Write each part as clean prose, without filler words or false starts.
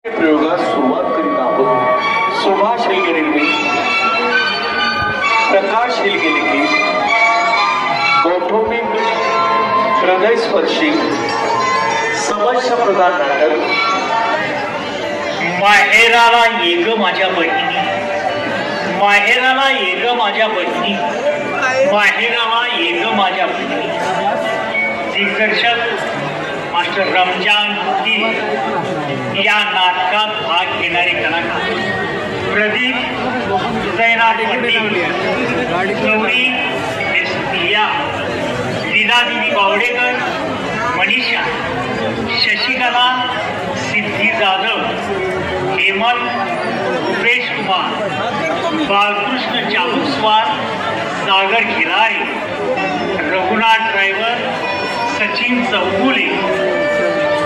प्रयोगास सुरुवात करीत आहोत. सुभाष हेलगे निर्मित, प्रकाश हेलगे लिखित, कौटुंबिक हृदयस्पर्शी समस्या प्रधान नाटक माहेराला ये ग माझ्या बहिणी, माहेराला ये ग माझ्या बहिणी, माहेराला ये ग माझ्या बहिणी. दिग्दर्शक मास्टर रमजान की या नाटकात भाग घेणारे कलाकार प्रदीप जयनाथ, गौरी एसपिया, लीलादेवी बावडेकर, मनीषा, शशिकला, सिद्धी जाधव, हेमल, रुपेश कुमार, बालकृष्ण चाबुकस्वार, सागर खिलारी, रघुनाथ ड्रायव्हर, सचिन चौगुले,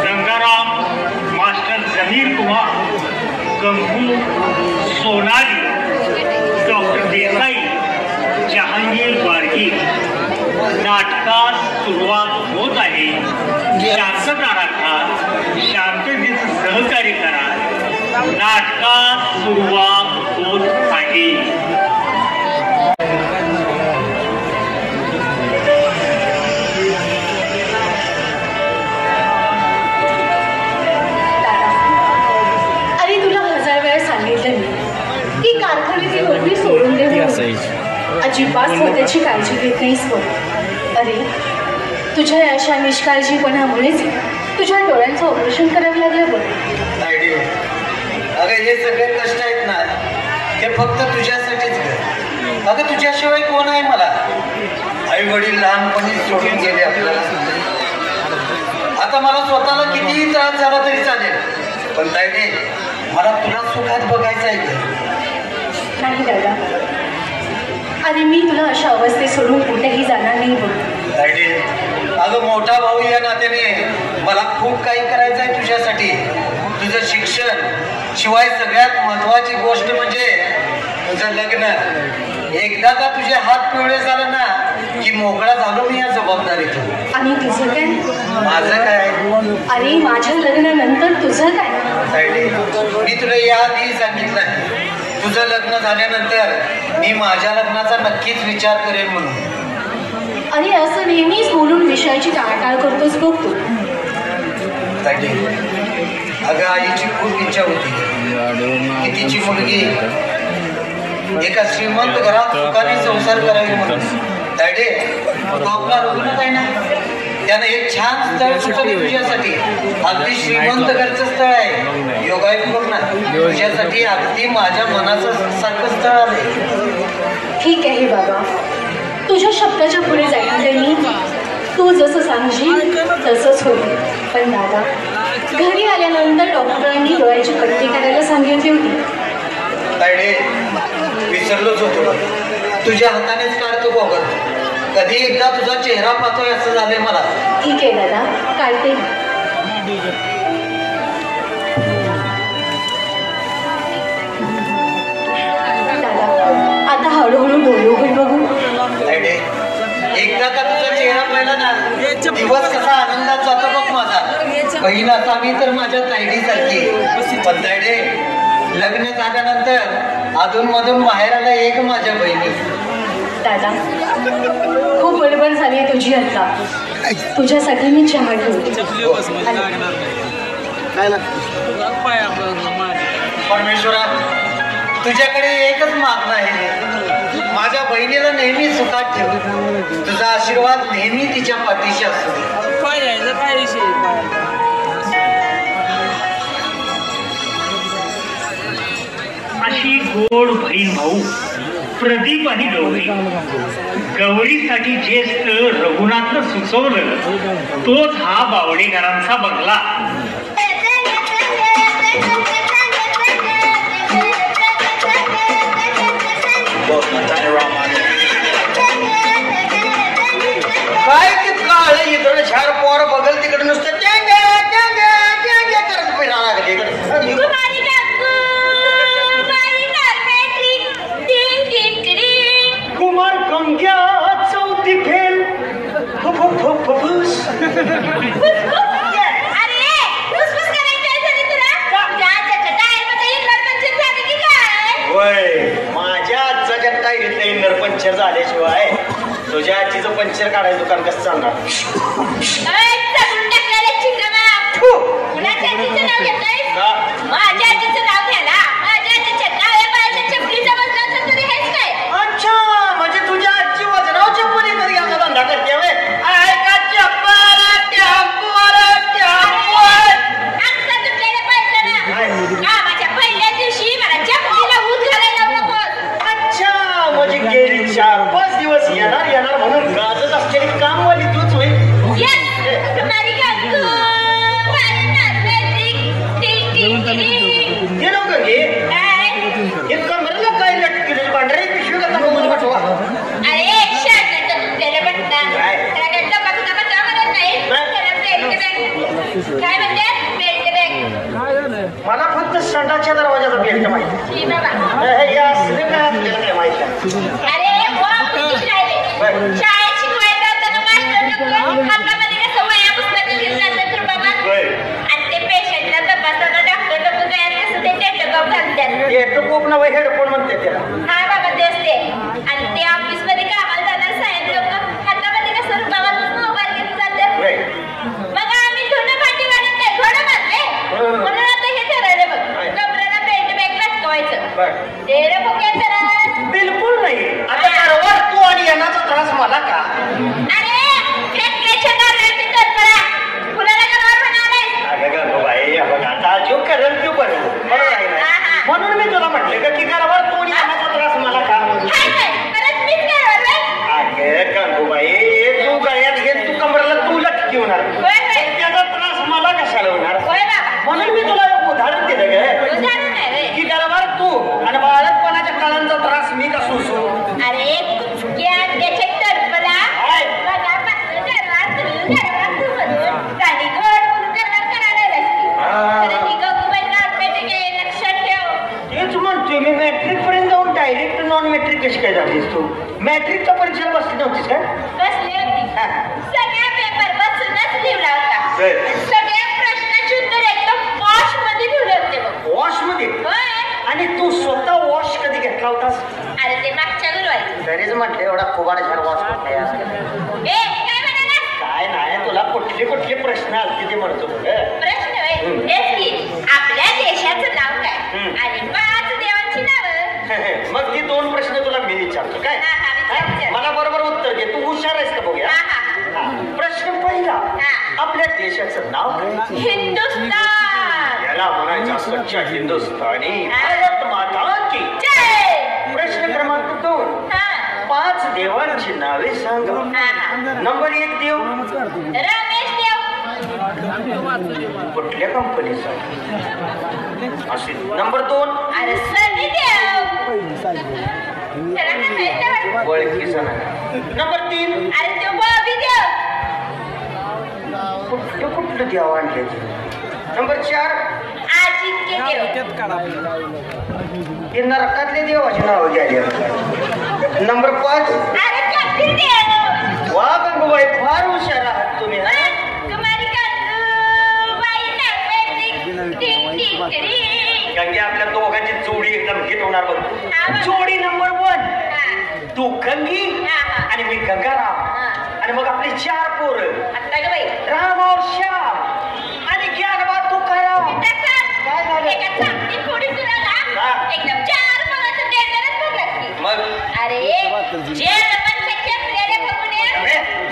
गंगाराम, मास्टर जमीर कुमार, गंगू, सोनाली, डॉक्टर देसाई, जहांगीर वारगी. नाटकात सुरुवात होत आहे. शांतता राखा, शांततेचं सहकार्य करा. नाटकात सुरुवात होत आहे. नोकरी सोडून दे, अजिबात स्वतःची काळजी घेत नाहीस बघ. अरे तुझ्या अशा निष्काळजीपणामुळेच तुझ्या डोळ्यांचं ऑपरेशन करावं लागलं बघ. अगं हे सगळे कष्ट आहेत ना, हे फक्त तुझ्यासाठीच कर. अगं तुझ्याशिवाय कोण आहे मला? आई वडील लहानपणी सोडून गेले आपल्याला. आता मला स्वतःला कितीही त्रास झाला तरी चालेल, पण ताईडे मला तुला सुखात बघायचं आहे. नाही दादा, अरे मी तुला अशा अवस्थेत सोडून कुठेही जाणार नाही बघ. अगं मोठा भाऊ या नात्याने मला खूप काही करायचं आहे तुझ्यासाठी. तुझं शिक्षण, शिवाय सगळ्यात महत्वाची गोष्ट म्हणजे तुझं लग्न. एकदा का तुझे हात पिवळे झालं ना की मोकळा झालो मी या जबाबदारीतून. आणि तुझं काय? माझं काय? अरे माझ्या लग्नानंतर तुझं काय? मी तुला याआधी सांगितलं, तुझं लग्न झाल्यानंतर मी माझ्या लग्नाचा नक्कीच विचार करेन म्हणून. आणि असं नेहमीच बोलून विषयाची टाळाटाळ करतोस बघ तू. अगं आईची खूप इच्छा होती की तिची मुलगी एका श्रीमंत घरात सुखाने संसार करावी म्हणून. तो आपला रघुनाथ आहे ना, त्यानं एक छान स्थळ सुचवलं तुझ्यासाठी. अगदी श्रीमंत घरचं स्थळ आहे. योगायोग बघ ना, तुझ्यासाठी अगदी माझ्या मनाचं सारखं स्थळ आलंय. ठीक आहे बाबा, तुझ्या शब्दाच्या पुढे जाईल मी. तू जसं सांगशील तसंच होईल. पण दादा, घरी आल्यानंतर डॉक्टरांनी डोळ्याची पट्टी करायला सांगितली होती. तायडे विसरलोच होतो, तुझ्या हातानेच काढतो बघ. कधी एकदा तुझा चेहरा पाहतोय असं झालंय मला. ठीक आहे दादा, काढते. दादा आता हळूहळू डोळे उघड बघू. एकदा का तुझा चेहरा पाहिला ना, दिवस कसा आनंदात जातो बघ माझा. बहीण असावी तर माझ्या तायडीसारखी. पण तायडे लग्न झाल्यानंतर अधून मधून माहेराला एक माझ्या बहिणी. दादा खूप बडबड झाली आहे तुझी आता. तुझ्यासाठी मी चहा ठेवते. परमेश्वरा, तुझ्याकडे एकच मागणं आहे, माझ्या बहिणीला नेहमी सुखात ठेव. तुझा आशीर्वाद नेहमी तिच्या पाठीशी असू दे. अशी गोड बहीण भाऊ प्रदीप आणि गौरी. गौरीसाठी जे स्थळ रघुनाथनं सुचवलं तोच हा बावडेकरांचा बंगला. काय ते काळ इकडे झाड पोर बघल तिकडे नुसतं करत फिरायला लागले इकडे. कुमार कंग्या चौथी फेल. अरे तुझ्या आजीचं पंचर काढायचं दुकान कसं चालणार? कुणाच्या आजीचं नाव घेतोय? का? माझ्या आजीचं नाव घ्यायला. माझ्या आजीच्या डाव्या पायाच्या चपलीचा वजनाचं तरी आहेच काय? अच्छा, म्हणजे तुझ्या आजी वजनाव चप्पल कधी घ्यायचा धंदा करते व्हय? आहे का चप्पल टॅम्पोर टॅम्पोर? आमचा तुटलेला पैसा ना. कामाच्या पहिल्या दिवशी मला चपलीला ऊत घालायला लावू नकोस. अच्छा, म्हणजे गेली 4-5 दिवस येणार येणार म्हणून गाजत असलेली कामवाली तूच होय? Yes, तुम्हारी काकू. माझी नाचण्याची टिंग हे नव्हतं घे. काय? हे कमरेला काय लटकेलं? पांढरी पिशवी का मध्ये पाठवा? अरे शाळेत तुटलेले बटणं. काय? त्याला काय टपाकुटा बटणं म्हणत नाही. नाही. त्याला बेल्ट बॅग. काय म्हणते? Belt bag. मला फक्त संडासच्या दरवाजाचा बेल्ट माहिती. ही बाबा. हे असलं काय आपल्याला काय माहिती आहे? अरे वा, किती शाळेत. बरं. शाळेत शिकवायला जाताना मास्टर लोक हातामध्ये कसं वह्या पुस्तकं घेऊन जातात तर बाबा. बरं. आणि ते पेशंटला तपासताना डॉक्टर लोक काय कसं ते टेटोकॉप घालतात. हेडफोन नव्हे हेडफोन म्हणते त्याला. हा बाबा तेच ते. आणि ते ऑफिसमध्ये कामाला जाणार साहेब लोक हातामध्ये कसं रुमालातून मोबाईल घेऊन जातात. Right. मग आम्ही धुणं भांडी वाढत नाही थोडं मारले. म्हणून आता हे ठरवलं बघ. कपड्याला बेल्ट बॅग लटकवायचं. बरं. ते रे भुके त्रास. बिलकुल नाही. आता कारवार तू आणि येण्याचा त्रास मला का? अरे फेकल्याच्या गारव्याची तरफडा. कुणाला गारवा म्हणाले? अगं गं बाई, बघ आता जो करेल तो बरं. बरोबर आहे ना? म्हणून मी तुला म्हटलं का की कारवार तू आणि येण्याचा त्रास मला का? काय काय? परत मीच गारवा रे. अगं गंगूबाई, तू गळ्यात घे, तू कमरेला तू लटकी होणार. होय होय. त्याचा त्रास मला कशाला होणार? होय बाबा. म्हणून मी तुला एक उदाहरण दिलं ग उदाहरण आहे रे. की कारवार तू आणि बाळकपणाच्या काळांचा त्रास मी का सोसू? अरे कुचक्या त्याच्या तरफडा. काय? मगापासून गारवा तू म्हणून काही गोड बोलून गारवा करायला लागली. खरं ही गंगूबाईला ऑटोमॅटिक आहे, लक्षात ठेव. तेच म्हणतोय मी, मॅट्रिक पर्यंत जाऊन डायरेक्ट नॉन मॅट्रिक कशी काय झालीस तू? मॅट्रिकच्या परीक्षेला बसली नव्हतीस का? बसली होती. सगळ्या पेपर बसूनच लिहिला होता. बरं. सगळ्या प्रश्नाची उत्तर एकदम पॉश मध्ये लिहिले होते बघ. वॉश मध्ये? होय. आणि तू स्वतः वॉश कधी घेतला होतास? अरे ते मागच्या गुरुवारी. तरीच म्हटलं एवढा फुगाड झाड वॉश करता यार. ए काय म्हणाला? काय नाही, तुला कुठले कुठले प्रश्न असते ते म्हणतो बघ. प्रश्न होय. तेच की आपल्या देशाचं नाव काय आणि 5 देवांची नावं. मग ती 2 प्रश्न तुला मी विचारतो काय? हा, हा, विचार. मला बरोबर उत्तर दे. तू हुशार आहेस का बघूया? हा, हा. हा. प्रश्न पहिला, हा. आपल्या देशाचं नाव काय? हिंदुस्तान. याला म्हणायचं सच्चा हिंदुस्थानी भारत माता की जय. प्रश्न क्रमांक 2, हा. 5 देवांची नावे सांगा. हा. नंबर 1 देव रमेश देव. कुठल्या कंपनीचा असेल? नंबर 2 अरे सनी देव. त्याला काय माहिती? ओळखीचा नाही. नंबर 3 अरे तो बॉबी देव. कुठलं कुठलं देव आणले? नंबर 4 अजिंक्य देव. हे नरकातले देवाची नावं घ्यायला. नंबर 5 अरे कपिल देव. वा गंगूबाई, फार हुशार आहात तुम्ही. हा? कुमारी काकू बाई नागरिक टिंग टिंग टिंग. गंगे, आपल्या दोघांची जोडी एकदम हिट होणार बघ. हा. जोडी नंबर 1, हा. तू गंगी हा. आणि मी गंगाराम. हा. आणि मग आपली 4 पोरं, आता ग बाई. राम और श्याम आणि ज्ञानबा तुकाराम. काय झालं? एका चांगली फोडी तुला ना. हा. एकदम 4 मुलाचं टेंडरच भरलं की. मग अरे जे रमणच्या आपल्याला बघून ये.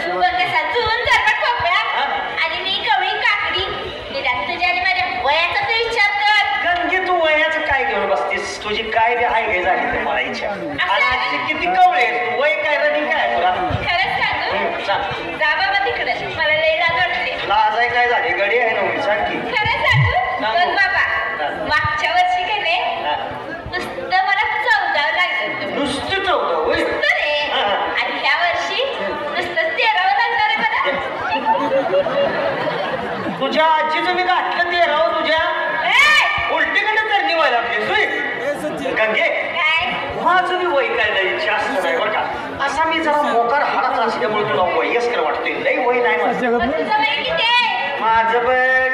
तू बघ कसा चुन झरपट खोकला. हा. आणि मी कवळी काकडी. निदान तुझ्या आणि माझ्या वयाचा तर विचार कर. गंगे, तू वयाचं काय घेऊन बसतीस? तुझी काय बी हाय झाली तर मला इच्छा. आणि अशी किती कवळे तू, वय काय रनिंग काय तुला? खरंच सांगू? सांग. जा बाबा तिकडे. मला लई लाज वाटते. लाज आहे काय झाली? गडी आहे ना मी, सांग की. खरंच सांगू? सांगू. बघ बाबा, हा. मागच्या वर्षी का नाही हा. नुसतं मला 14 लागलं तुम्ही. नुसतं चौदा होय? नुसतं रे. हा. आणि ह्या वर्षी नुसतं 13 लागणार आहे मला. तुझ्या आजीचं मी गाठलं ते राव तुझ्या ए! उलटीकडे तर निवायला लागली. गंगे, काय? माझं मी वय काय नाही जास्त नाही बरं का. असा मी जरा मोकार हाडाचा असल्यामुळे तुला वयस्कर वाटतोय. लई वय नाही माझं. मग तुझं वय किती आहे? माझं बघ,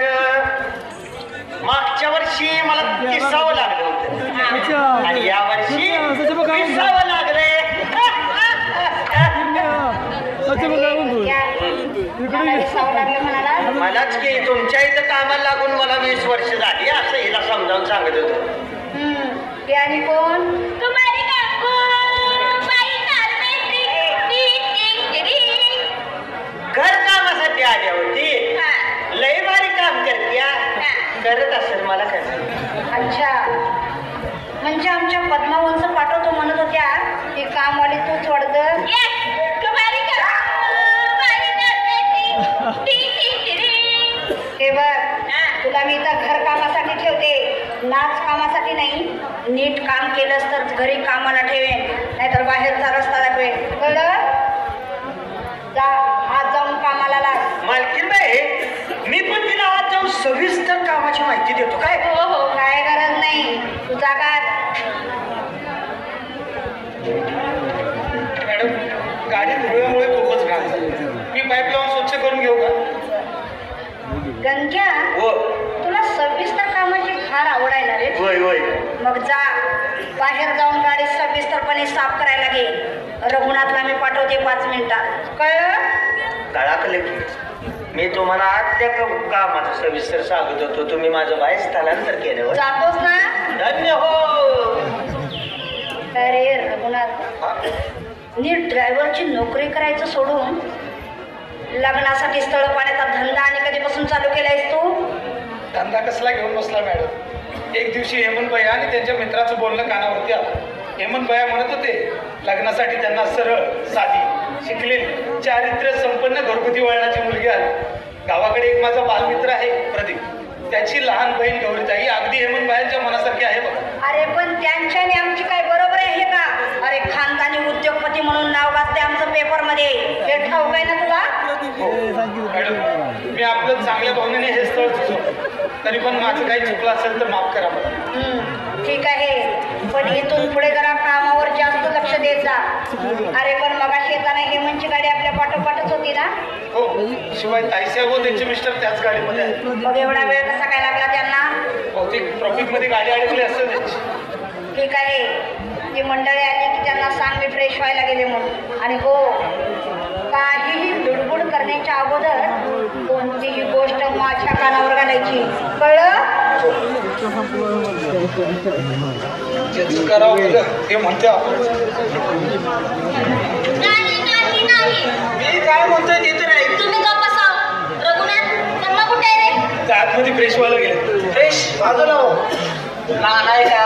मागच्या वर्षी मला 30 लागलं होतं आणि या वर्षी 20 लागलंय. म्हणावं लागलं म्हणाला? मलाच की तुमच्या इथं कामाला लागून मला 20 वर्ष झाली असं हिला समजावून सांगत होतो. ते आणि कोण? तुम्हारी काकू बाई घर कामासाठी आली होती. लय भारी काम करत्या. करत असेल मला काय. अच्छा, म्हणजे आमच्या पद्मावंश पाठवतो म्हणत होत्या की कामवाली तूच वाढत. हे बघ, तुला मी इथं घर कामासाठी ठेवते, नाच कामासाठी नाही. नीट काम केलंस तर घरी कामाला ठेवेन, नाहीतर बाहेरचा रस्ता दाखवेन. कळलं? जा, आज जाऊन कामाला लाग. मालकीन बाई, मी पण तिला आज जाऊन सविस्तर कामाची माहिती देतो काय. हो हो, काय गरज नाही. तुझा का मॅडम, गाडी धुळ्यामुळे खूपच घाण झाली. मी पाईप लावून स्वच्छ करून घेऊ का? गंग्या, हो. तुला सविस्तर कामाची फार आवड आहे ना रे. होय होय. मग जा, बाहेर जाऊन गाडी सविस्तरपणे साफ करायला घे. रघुनाथला मी पाठवते 5 मिनिटात. कळलं? कळाकले की मी तुम्हाला आज त्या कामाचं सविस्तर सांगत होतो. तुम्ही माझं बाहेर स्थलांतर केलं. जातोस ना? धन्य हो. अरे रघुनाथ, नीट ड्रायव्हरची नोकरी करायचं सोडून लग्नासाठी स्थळ पाण्याचा धंदा आणि कधीपासून चालू केलायस तू? धंदा कसला घेऊन बसला मॅडम? एक दिवशी हेमंत भैया आणि त्यांच्या मित्राचं बोलणं कानावरती आलं. हेमंत भैया म्हणत होते लग्नासाठी त्यांना सरळ, साधी, शिकलेली, चारित्र्य संपन्न घरगुती वळणाची मुलगी आली. गावाकडे एक माझा बालमित्र आहे प्रदीप, त्याची लहान बहीण गौरीताई अगदी हेमंत भैयांच्या मनासारखी आहे बघा. अरे पण त्यांच्याने आमची काय बरोबर आहे का? अरे खानदानी उद्योगपती म्हणून नाव गाजते आमचं पेपरमध्ये, हे ठाऊक आहे ना तुला? हो मॅडम, मी आपलं चांगल्या भावनेने हे स्थळ सुचवलं, तरी पण माझं काही चुकलं असेल तर माफ करा मला. ठीक आहे, पण इथून पुढे जरा कामावर जास्त लक्ष देत जा. अरे पण मगाशी येताना हेमंतची गाडी आपल्या पाठोपाठच होती ना? हो, शिवाय ताईसाहेब व त्यांचे मिस्टर त्याच गाडीमध्ये आहेत. मग एवढा वेळ कसा काय लागला त्यांना? बहुतेक ट्रॉफिकमध्ये गाडी अडकली असेल त्यांची. ठीक आहे, ती मंडळी आली की त्यांना सांग मी फ्रेश व्हायला गेले म्हणून. आणि हो, काहीही लुडबुड करण्याच्या अगोदर कोणतीही गोष्ट माझ्या कानावर घालायची. कळलं? ज्याचं करावं ते म्हणते आपण. मी काय म्हणतोय ते तर नाही. तुम्ही गप्प बसाव. रघुनाथ, मम्मा कुठे आहे रे? त्या आतमध्ये फ्रेश व्हायला गेले. फ्रेश बाजूला हो. नाही का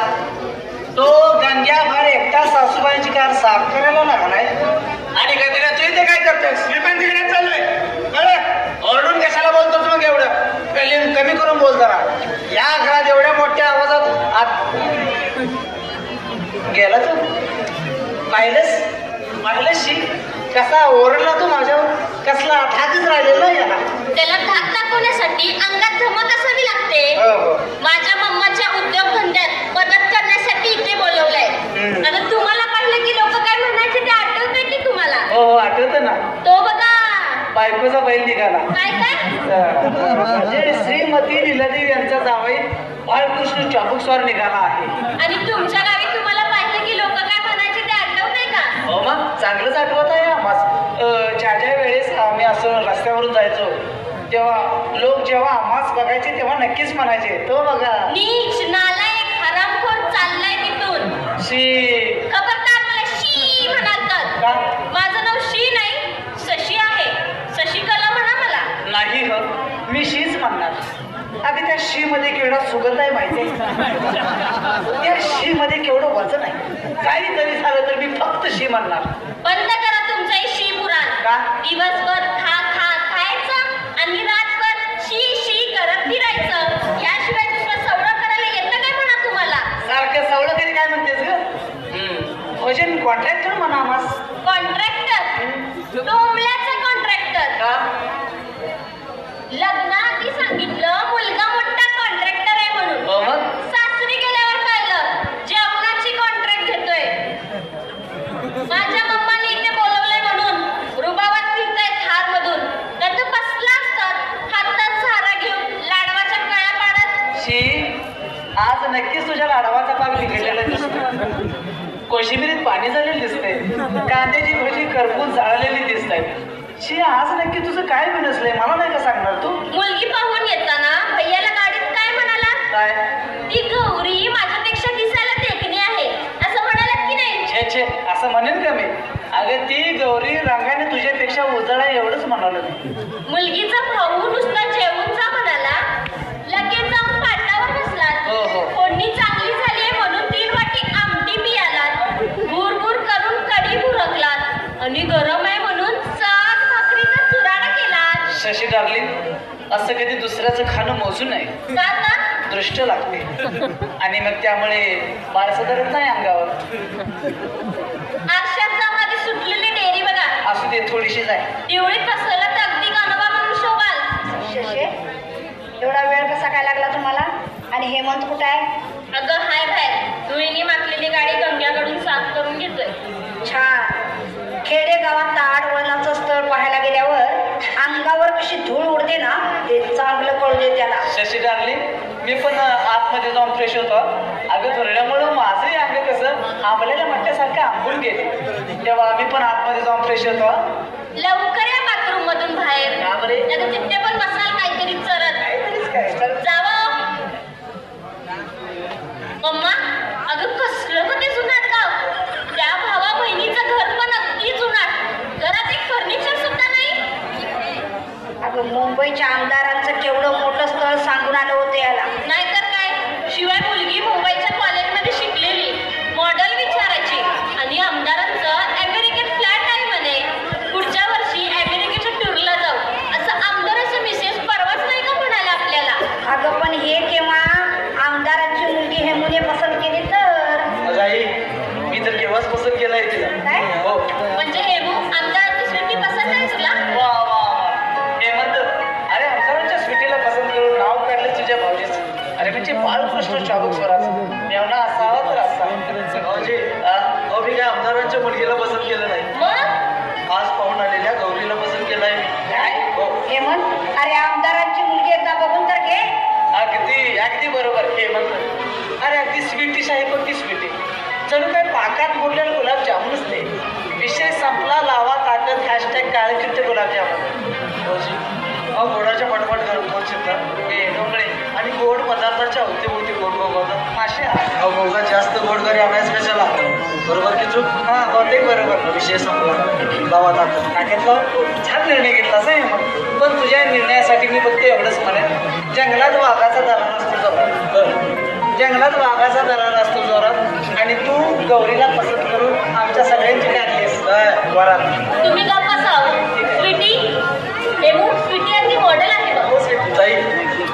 तो गंग्या फार एकटा सासूबाईंची कार साफ करायला लागलाय. आणि काय तिला तू इथे काय करतोस? मी पण तिकडे चाललोय. ओरडून कशाला बोलतोस मग एवढं? कमी करून बोल जरा. या घरात एवढ्या मोठ्या आवाजात आत गेला तू? पाहिलंस कसा ओरडला तू माझ्यावर? कसला धाकच राहिलेला याला. त्याला धाक दाखवण्यासाठी अंगात धमक असावी लागते. माझ्या मम्माच्या उद्योगधंद्यात मदत करण्यासाठी इथे बोलवलंय. आता तुम्हाला पाहिलं की लोक काय म्हणायचे ते आठवतंय की तुम्हाला? हो आठवत ना. तो बघा, बायकोचा बैल निघाला. काय म्हणजे श्रीमती लीलादेवी यांचा जावई बाळकृष्ण चाबुकस्वार निघाला आहे. आणि तुमच्या गावी तुम्हाला पाहिलं की लोक काय म्हणायचे ते आठवतंय का? हो मग चांगलंच आठवत आहे आम्हाला. ज्या वेळेस आम्ही असं रस्त्यावरून जायचो तेव्हा लोक जेव्हा आम्हाच बघायचे तेव्हा नक्कीच म्हणायचे तो बघा नीच, नालायक, हरामखोर चाललाय तिथून. शी. खबरदार, मला शी म्हणाल का? तर माझं नाव शी नाही, शशी आहे. शशिकला म्हणा मला. नाही हो, मी शीच म्हणणार. अगदी त्या शी मध्ये केवढा सुगंध आहे माहितीये. त्या शी मध्ये केवढं वजन आहे. काही जरी झालं तर मी फक्त शी म्हणणार. बंद करा तुमचं हे शी पुराण. का? दिवसभर खायचं आणि रातभर शी करत फिरायचं. याशिवाय दुसरं सवरं करायला येतं काय म्हणा तुम्हाला? सारखं सवलं कधी काय म्हणतेस ग? भजन कॉन्ट्रॅक्टर म्हणा आम्हास. कॉन्ट्रॅक्टर? डोंबल्याचं कॉन्ट्रॅक्टर का? लग्नाआधी सांगितलं मुलगा मोठा कॉन्ट्रॅक्टर आहे म्हणून. हो मग? सासरी गेल्यावर कळलं जेवणाची कॉन्ट्रॅक्ट घेतोय. माझ्या मम्माने इथे बोलवलंय म्हणून रुबाबात फिरताय थार मधून. तर तो बसला असतात हातात झारा घेऊन लाडवाच्या कळ्या पाडत. शी, आज नक्कीच तुझ्या लाडवाचा पाक बिघडलेला दिसतो. कोशिंबिरीत पाणी झालेलं दिसतंय. कांद्याची भजी करपून जाळलेली दिसत आहे. शी आज नक्की तुझं काय बिनसलंय मला नाही का सांगणार तू? मुलगी पाहून येताना भैयाला गाडीत काय म्हणाला? काय? ती गौरी माझ्यापेक्षा दिसायला देखणी आहे असं म्हणालात की नाही? छे छे असं म्हणेन का मी? अगं ती गौरी रंगाने तुझ्यापेक्षा उजळ आहे एवढंच म्हणाल मी. मुलगीचा भाऊ नुसता जेवून जा म्हणाला, लगेच जाऊन पाटावर बसलात. हो, हो. फोडणी चांगली झाली म्हणून 3 वाटी आमटी पियालात, भुरभुर करून कढी भुरकलात आणि गरम आहे म्हणून 7 भाकरीचा चुराडा केलात. शशी डार्लिंग असं कधी दुसऱ्याचं खाणं मोजू नये. का आता? दृष्ट लागते आणि मग त्यामुळे बारसं धरत नाही अंगावर. अक्षरशः माझी सुटलेली डेअरी बघा. असू दे थोडीशीच आहे. दिवळीत बसवलं तर अगदी कानोबा म्हणून शोभाल. शशे एवढा वेळ कसा काय लागला तुम्हाला? आणि हेमंत कुठं आहे? अगं हाय बाहेर, धुळीने माखलेली गाडी गंग्याकडून साफ करून घेतोय. छान. खेडे गावात ताड वळणाचं स्थळ पाहायला गेल्यावर अंगावर कशी धूळ उडते ना ते चांगलं कळू दे त्याला. शशी डार्लिंग मी पण आतमध्ये जाऊन फ्रेश होतो. अगं थोरड्यामुळं माझंही अंग कसं आंबलेल्या म्हटल्यासारखं आंबून गेले, तेव्हा मी पण आतमध्ये जाऊन फ्रेश होतो. लवकर या बाथरूम मधून बाहेर, का बरे? नाही तिथे पण बसाल काहीतरी चरत. काहीतरीच काय तर. जावं. मम्मा अगं कसलं ग ते जुनाट गाव. त्या भावा बहिणीचं घर पण अगदी जुनाट, घरात एक फर्निचर सुद्धा नाही. अगं मुंबईच्या आमदारांचं केवढं मोठं स्थळ सांगून आलं होतं याला. नाहीतर काय. शिवाय मुलगी मुंबईच्या कॉलेजमध्ये शिकलेली, मॉडेल विचारायची आणि आमदारांचं अमेरिकेत फ्लॅट आहे म्हणे. पुढच्या वर्षी अमेरिकेच्या टूरला जाऊ असं आमदाराचं मिसेस परवाच नाही का म्हणाले आपल्याला. अगं पण हे केव्हा आमदारांची मुलगी हेमुने पसंत केली तर? अगं आई मी तर केव्हाच पसंत केलाय तिला. काय? हो. म्हणजे हेमू आमदारांची स्वीटी पसंत आहे तुला? वा वा वा. हेमंत अरे आमदारांच्या स्वीटीला पसंत करून नाव काढलं तुझ्या भाऊजीचं. अरे म्हणजे बाळकृष्ण चाबूक स्वराचं मेवना असावा तर असा. भाऊजी अहो मी काय आमदारांच्या मुलगीला पसंत केलं नाही, मग आज पाहून आलेल्या गौरीला पसंत केलाय मी. हो. हेमंत अरे आमदारांची मुलगी एकदा बघून तर घे. अगदी अगदी बरोबर हेमंत. अरे अगदी स्वीटिश आहे पण ती स्वीटी जणू काय पाकात बोललेलं गुलाबजामुनच ते. विषय संपला, लावा ताकद हॅशटॅग काळेकृत्य गुलाबजामुन. भाऊजी अहो गोडाच्या पटपट गरम होत शिकतात हे डोंगळे आणि गोड पदार्थाच्या अवतीभोवती गोड बघवतात मासे. अहो बघा जास्त गोड घरी आणायच कशाला? बरोबर की चूक? हां बहुतेक बरोबर. विषय संपला, लावा ताकद टाक्यात लावून. छान निर्णय घेतलाच आहे मग. पण तुझ्या निर्णयासाठी मी फक्त एवढंच म्हणेन, जंगलात वाघाचा दरार असतो जोरात. जंगलात वाघाचा दरार असतो जोरात आणि तू गौरीला पसंत करून आमच्या सगळ्यांची काढलीस वरात. तुम्ही गप्प बसावं. स्वीटी हेमू स्वीटी अगदी मॉडेल आहे बघ. ताई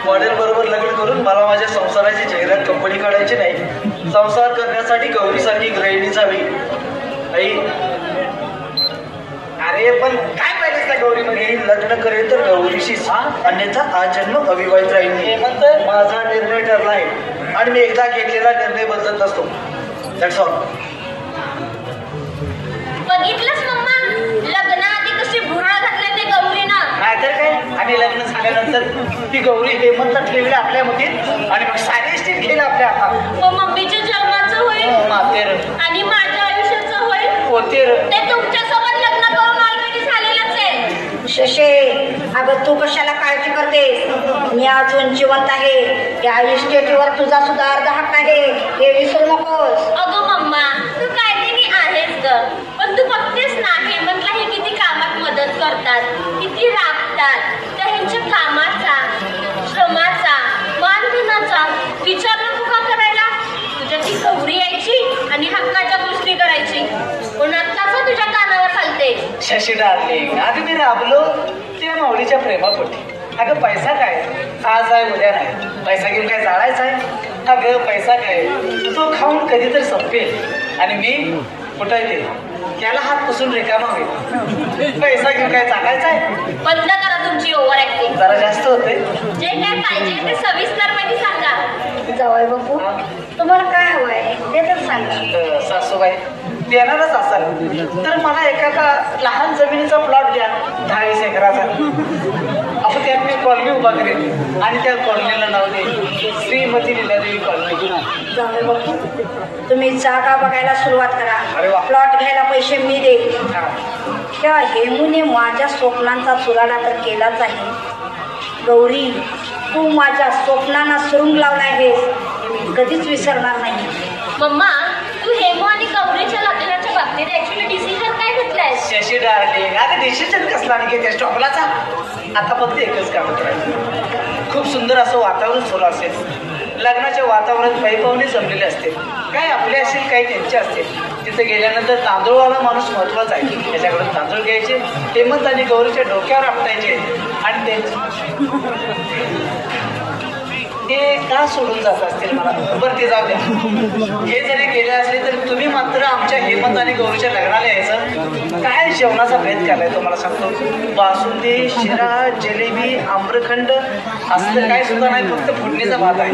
मॉडेल बरोबर लग्न करून मला माझ्या संसाराची जाहिरात कंपनी काढायची नाही. संसार करण्यासाठी गौरीसारखी गृहिणीच हवी. आई अरे पण काय पाहिजे त्या गौरीमध्ये? लग्न करेल तर गौरीशीच, अन्यथा हा जन्म अविवाहित राहील. हे म्हणतं माझा निर्णय ठरला आहे आणि मी एकदा घेतलेला निर्णय बदलत असतो. That's all. बघितलंस मम्मा, लग्नाआधी कशी भुरळ घातल्या ते गौरीनं. नाहीतर काय. आणि लग्न झाल्यानंतर ती गौरी हेमंत ठेवली आपल्या मुठीत आणि मग सारी स्टील घेईल आपल्या हातात. मग मम्मीच्या जन्माचं होईल मातेर आणि माझ्या आयुष्याचं होईल. पोतेर. ते तुमच्यासोबत लग्न करून ऑलरेडी झालेलंच आहे. शशे अगं तू कशाला काळजी करतेस? मी अजून जिवंत आहे. या इस्टेटीवर तुझा सुद्धा अर्धा हक्क आहे, हे विसरू नकोस. अगं मम्मा तू काळजीनी आहेस ग, पण तू बघतेस ना हेमंतला हे किती कामात मदत करतात, किती राबतात. त्या ह्यांच्या कामाचा, श्रमाचा, मानधनाचा विचार नको का करायला? तुझ्या ती गौरी यायची आणि हक्काच्या गोष्टी करायची. पण आत्ताच तुझ्या कानावर चालते. शशी डार्लिंग अगं मी राबलो त्या माऊलीच्या प्रेमापोटी. अगं पैसा काय आज आहे उद्या नाही. पैसा घेऊन काय जाळायचा आहे? अगं पैसा काय तो खाऊन कधी तर संपेल आणि मी कुठं येते त्याला हात पुसून रिकामा होईल. पैसा घेऊन काय चालायचा आहे? बंद करा तुमची ओव्हर ऍक्टिंग. जरा जास्त होते. जे काय पाहिजे ते सविस्तर मध्ये सांगा. जावई बापू तुम्हाला काय हवंय ते तर सांगा. सासूबाई देणारच असाल तर मला एखादा लहान जमिनीचा प्लॉट द्या 10-20 एकराचा. आपण त्यात मी कॉलनी उभा करेन आणि त्या कॉलनीला नाव देईन श्रीमती लीलादेवी कॉलनी. जाऊ बापू, तुम्ही जागा बघायला सुरुवात अरे करा. वा. प्लॉट घ्यायला पैसे मी देईन. तेव्हा हेमूने माझ्या स्वप्नांचा चुराडा तर केलाच आहे. गौरी, तू माझ्या स्वप्नांना सुरुंग लावला आहेस हे मी कधीच विसरणार नाही. मम्मा, तू हेमू आणि गौरीच्या लग्नाच्या बाबतीत ऍक्च्युली डिसिजन काय घेतलायस? शशी डार्लिंग, आता डिसिजन कसला नाही घेते स्टॉपलाचा. आता फक्त एकच काम करायचं. खूप सुंदर असं वातावरण सुरू असेल. लग्नाच्या वातावरणात पैपावणी जमलेले असते. काय आपले असेल काही त्यांचे असतील. तिथे गेल्यानंतर तांदूळवाला माणूस महत्वाचा आहे. त्याच्याकडून तांदूळ घ्यायचे, हेमंत आणि गौरीच्या डोक्यावर आपटायचे आणि ते का सोडून जात असतील मला बरं ते जाऊ द्या. हे जरी गेले असले तर तुम्ही मात्र आमच्या हेमंत आणि गौरीच्या लग्नाला यायचं. काय जेवणाचा भेद केलाय तुम्हाला सांगतो. बासुंदी, शिरा, जिलेबी, आम्रखंड असलं काय सुद्धा नाही, फक्त फोडणीचा भात आहे.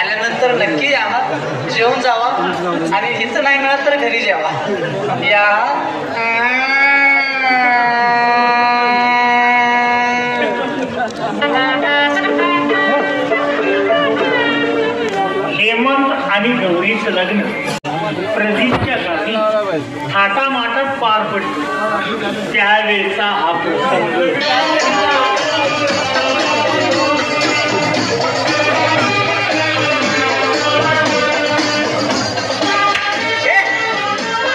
आल्यानंतर नक्की या, जेवून जावा आणि इथं नाही मिळत तर घरी जेवा. या हेमंत आणि गौरीचं लग्न प्रदीपच्या गावी थाटामाटात पार पडलं. त्यावेळेचा हा प्रसंग.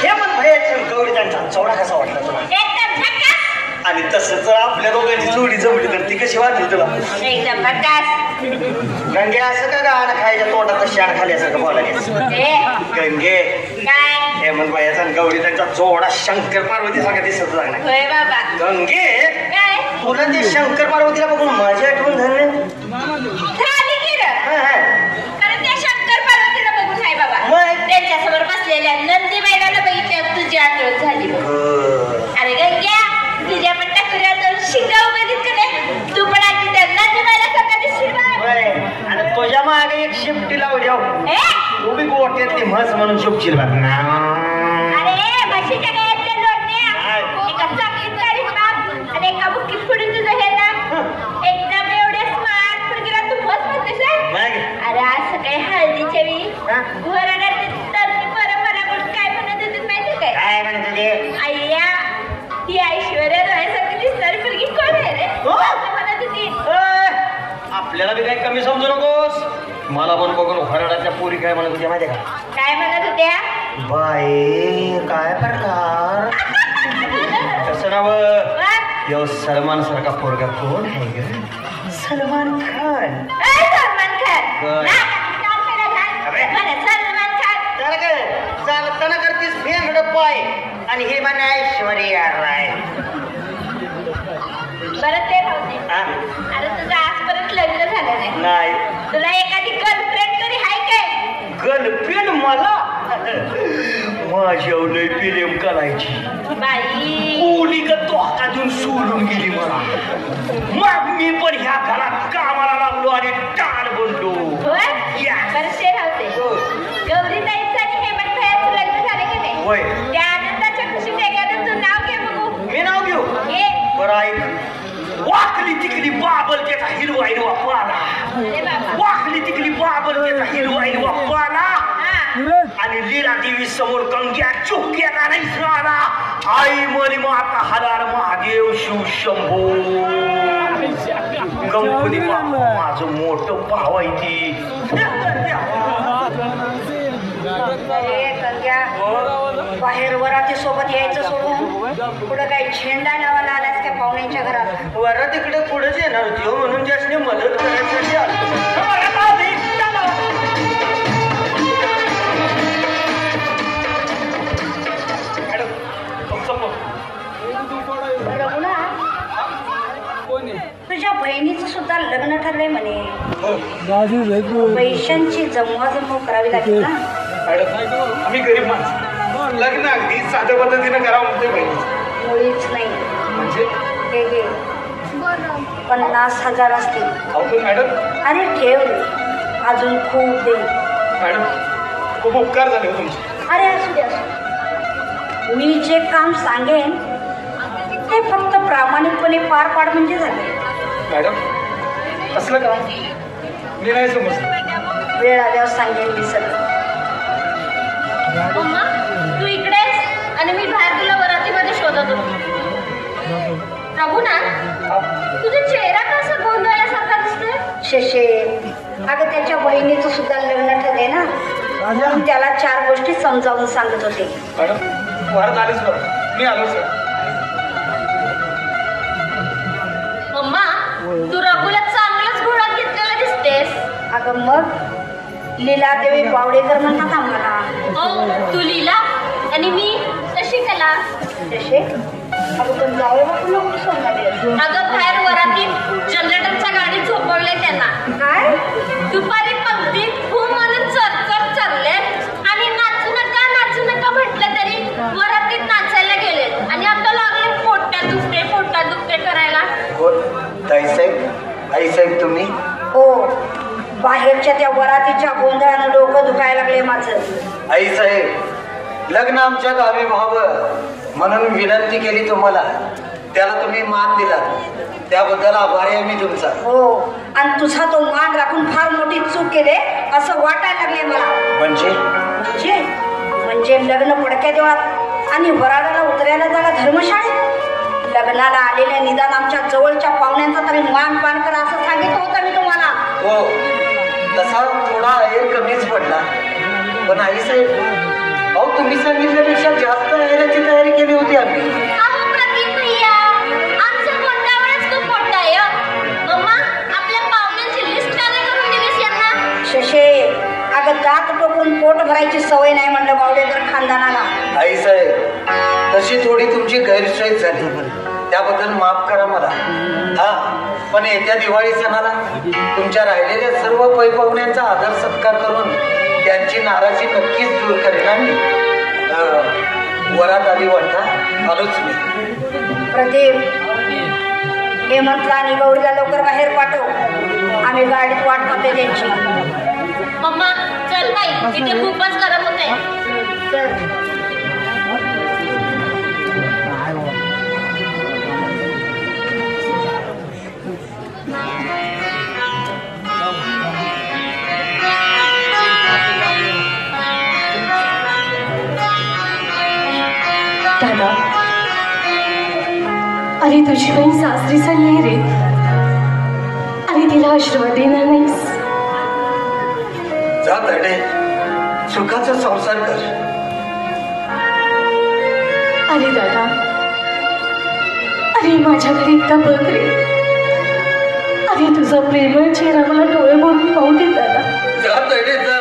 हेमंत भैया गौरी त्यांचा चौडा कसा वाटला तुला? एकदम झकास. आणि तसं जर आपल्या दोघांची जोडी जमली तर ती कशी वाटली तुला? एकदम झकास. गंगे असं का गाणं खायच्या तोंडात शाण खाल्यासारखं बोलायचं? गंगे, काय? हेमंत भैयाचा आणि गौरी त्यांचा जोडा शंकर पार्वती सारखा दिसत लागला. होय बाबा. गंगे, काय तुला ते शंकर पार्वतीला बघून माझी आठवण झाली. झाली की रे? कारण त्या शंकर पार्वतीला बघून आहे बाबा. मग? त्यांच्यासमोर बसलेल्या नंदीबाईला बघितल्यावर तुझी आठवण झाली. अरे गंग्या, तुझ्या पण टकुऱ्या दोन शिंगा उगलीत का नाही? तू पण आधी त्या नंदीबाईला सारखा दिसशील बा. आणि तुझ्या मागे एक शिफ्टी लावली हो. तू बी गोट्यातली म्हस म्हणून शुभशील बघ ना. अरे म्हशीच्या गळ्यातले लोटण्या, एका चाकलीत काढीत बाप आणि एका बुक्कीत फोडून तुझं हे ना. एकदम एवढ्या स्मार्ट मुलगीला तू बस म्हणतेस आहे? अरे आज सकाळी हळदीच्या वेळी घोराला तरती परंपरा म्हणून काय म्हणत होतीस माहिती काय? काय म्हणतो ते? अय्या, ही ऐश्वर्या रायसारखी दिसणारी मुलगी कोण आहे रे? असं म्हणत होती. आपल्याला बी काही कमी समजू नकोस. मला पण बघून हरडाच्या पोरी काय म्हणत होत्या माहितीये का? काय म्हणत होत्या? बाई काय प्रकार. कसं नाव यो सलमान सारखा पोरगा कोण आहे ग? सलमान खान. सलमान खान. होय. अरे सलमान खान. तर काय चालताना करतीस फेंगड पाय आणि हे म्हणे ऐश्वर्या राय. बरं ते राहू दे. अरे तुझं आजपर्यंत लग्न झालं नाही. नाही. तुला एखादी गर्लफ्रेंड तरी आहे काय? गर्लफ्रेंड मला माझ्या लय प्रेम करायची. बाई, कोणी का तोका देऊन सोडून गेली मला. मग मी पण ह्या घरात कामाला लागलो आणि टाळ बनलो. होय? बरं ते राहू दे. गौरीताईचं आणि हेमंत भैयाचं लग्न झालं की नाही? होय. त्या आनंदाच्या खुशीत एखादं तू नाव घे बघू. मी नाव घेऊ? घे. बरं ऐक. वाकली तिकली बाबल त्याचा हिरवा हिरवा पाला. अरे बाबा. वाकली तिकली बाबल त्याचा हिरवा हिरवा पाला. हा. आणि लीला देवी समोर गंग्या चुक्याला नाही झाला. आई मनी माता हरार महादेव शिव शंभो. गणपती बाप्पा माझं मोठं भाव आहे ती. अरे गंग्या, बाहेर वराती सोबत यायचं सोडून पुढं काही झेंडा लावायला आलास त्या पाहुण्यांच्या घरात? वर तिकडे पुढेच येणार होती हो, म्हणून त्यासने मदत करायसाठी आलो. रघुनाथ, तुझ्या बहिणीचं सुद्धा लग्न ठरलंय म्हणे. पैशांची जमवाजमव करावी लागेल ना? मॅडम, आम्ही गरीब माणसं, लग्न अगदी साध्या पद्धतीनं करावं म्हणते बहिणी. मुळीच नाही. म्हणजे हे घे, 50,000 असतील. अहो पण मॅडम, अरे ठेव रे, अजून खूप दे. मॅडम खूप उपकार झाले हो तुमचे. अरे असू दे, असू दे. मी जे काम सांगेन ते फक्त प्रामाणिकपणे पार पाड म्हणजे झाले. मॅडम कसलं काम मी नाही समजलं. वेळ आल्यावर सांगेन मी सगळं. मम्मा तू इकडेच आणि मी बाहेर तुला वरातीमध्ये शोधत होतो. रघुनाथ तुझा चेहरा कसा गोंधळल्यासारखा दिसतोय? शेषे अगं त्याच्या बहिणीचं सुद्धा लग्न ठरले ना, म्हणून त्याला 4 गोष्टी समजावून सांगत होते. मॅडम वारत आलीच बरं, मी आलो सर. मम्मा तू रघुला चांगलंच घोळात घेतलेला दिसतेस. अगं मग लीलादेवी बावडेकर म्हणतात आम्हाला. ओ तू लीला आणि मी तशी कला. शेषे अगं पण जावे बापू नको सोडणार. अगं बाहेर वरातीत जनरेटरच्या गाडीत झोपवले त्यांना. काय दुपारी पंक्तीत खूप म्हणून चरचर चालले आणि नाचू नका म्हटलं तरी वरातीत नाचायला गेले आणि आता लागले पोटा दुखते करायला. ताईसाहेब आईसाहेब तुम्ही? हो, बाहेरच्या त्या वरातीच्या गोंधळानं डोकं दुखायला लागले माझं. आईसाहेब लग्न आमच्या गावी व्हावं म्हणून विनंती केली तुम्हाला, त्याला तुम्ही मान दिला, त्याबद्दल आभारी आहे मी तुमचा. हो, आणि तुझा तो मान राखून फार मोठी चूक केले असं वाटायला लागले मला. म्हणजे लग्न पडक्या देवळात आणि वराडाला उतरायला जागा धर्मशाळेत. लग्नाला आलेल्या निदान आमच्या जवळच्या पाहुण्यांचा तरी मान पान करा असं सांगितलं होतं मी तुम्हाला. हो, तसा थोडा ऐर कमीच पडला, पण आईसाहेब अहो तुम्ही सांगितल्यापेक्षा जास्त ऐराची तयारी केली होती आम्ही. अहो प्रदीप भैया आमचं पोटावरच खूप मोठं आहे. मम्मा आपल्या पाहुण्यांची लिस्ट का नाही करून दिलीस यांना? शशे अगं दात टोकून पोट भरायची सवय नाही म्हणलं बावडेकर खानदानाला. आईसाहेब तशी थोडी तुमची गैरसोय झाली, त्याबद्दल माफ करा मला. हा, पण येत्या दिवाळी सणाला तुमच्या राहिलेल्या सर्व पै पाहुण्यांचा आदर सत्कार करून त्यांची नाराजी नक्कीच दूर करेन आम्ही. वरात आली वाटता आलोच मी. प्रदीप हेमंतला आणि गौरीला लवकर बाहेर पाठव, आम्ही गाडीत वाट पाहते त्यांची. मम्मा चल बाई इथे खूपच गरम होते. दादा अरे तुझी बहीण सासरी चालली रे, अरे तिला आशीर्वाद देणार नाहीस? जा ताडे, सुखाचा संसार कर. अरे दादा, अरे माझ्याकडे एकदा बघ रे, अरे तुझा प्रेमळ चेहरा मला डोळे भरून पाहू दे दादा. जा ताडे जा,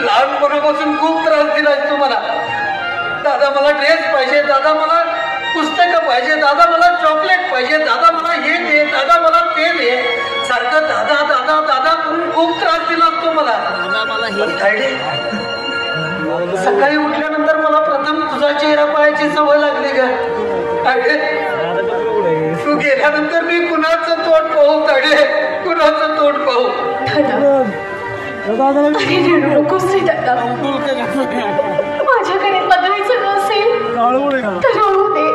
लहानपणापासून खूप त्रास दिलाय तुम्हाला. दादा मला ड्रेस पाहिजे, दादा मला पुस्तकं पाहिजे, दादा मला चॉकलेट पाहिजे, दादा मला हे दे, दादा मला ते दे, सारखं दादा दादा दादा करून खूप त्रास दिला असतो मला. सकाळी उठल्यानंतर मला प्रथम तुझा चेहरा पाहायची सवय लागली का? तू गेल्यानंतर मी कुणाचं तोंड पाहू ताडे, कुणाचं तोंड पाहू? अरे रडू नकोस रे दादा, माझ्याकडे बघायचं नसेल तर राहू दे.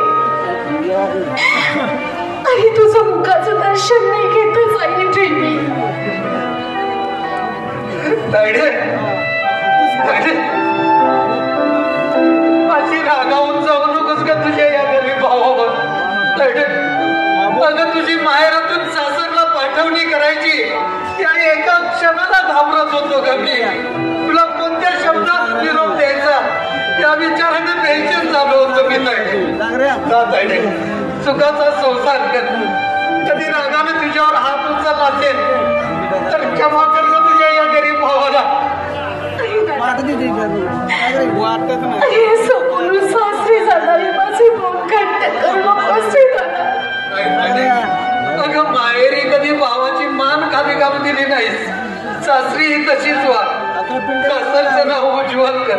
अरे तुझं मुखाचं दर्शन नाही घेत जाईल रे मी. माझी रागावून जाऊ नकोस का तुझ्या या गरीब भावावर. अगं तुझी माहेरातून सासरला पाठवणी करायची, त्या एका क्षणाला घाबरत होतो का मी. तुला कोणत्या शब्दात निरोप द्यायचा त्या विचाराने बेचैन झालो होतो मी. ताईडे सुखाचा संसार कर. कधी रागाने तुझ्यावर हात उचलला असेल तर क्षमा करणं तुझ्या या गरीब भावाला. अरे समोरून सासरी जाणारी माझी बोट घट्ट करू नकोस रे दादा. अगं माहेरी कधी भावाची मान खाली घालू दिली नाहीस, सासरी ही तशीच वा. सासरचं नाव उज्ज्वल कर.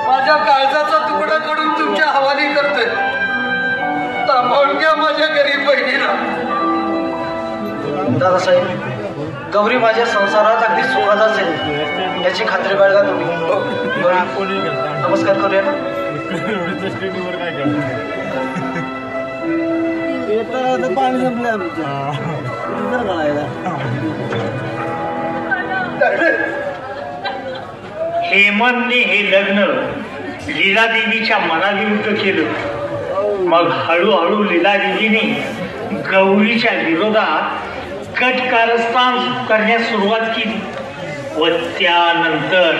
माझ्या काळजाचा तुकडा कडून तुमच्या हवाली करतोय. सांभाळून घ्या माझ्या गरीब बहिणीला. दादासाहेब, गौरी माझ्या संसारात अगदी सुखात असेल याची खात्री बाळगा तुम्ही. नमस्कार करूया ना. पाणी संपलं आमच्या हेमंतने हे लग्न लीलादेवीच्या मनाविरुद्ध केलं. मग हळूहळू लीलादेवीने गौरीच्या विरोधात कट कारस्थान करण्यास सुरुवात केली व त्यानंतर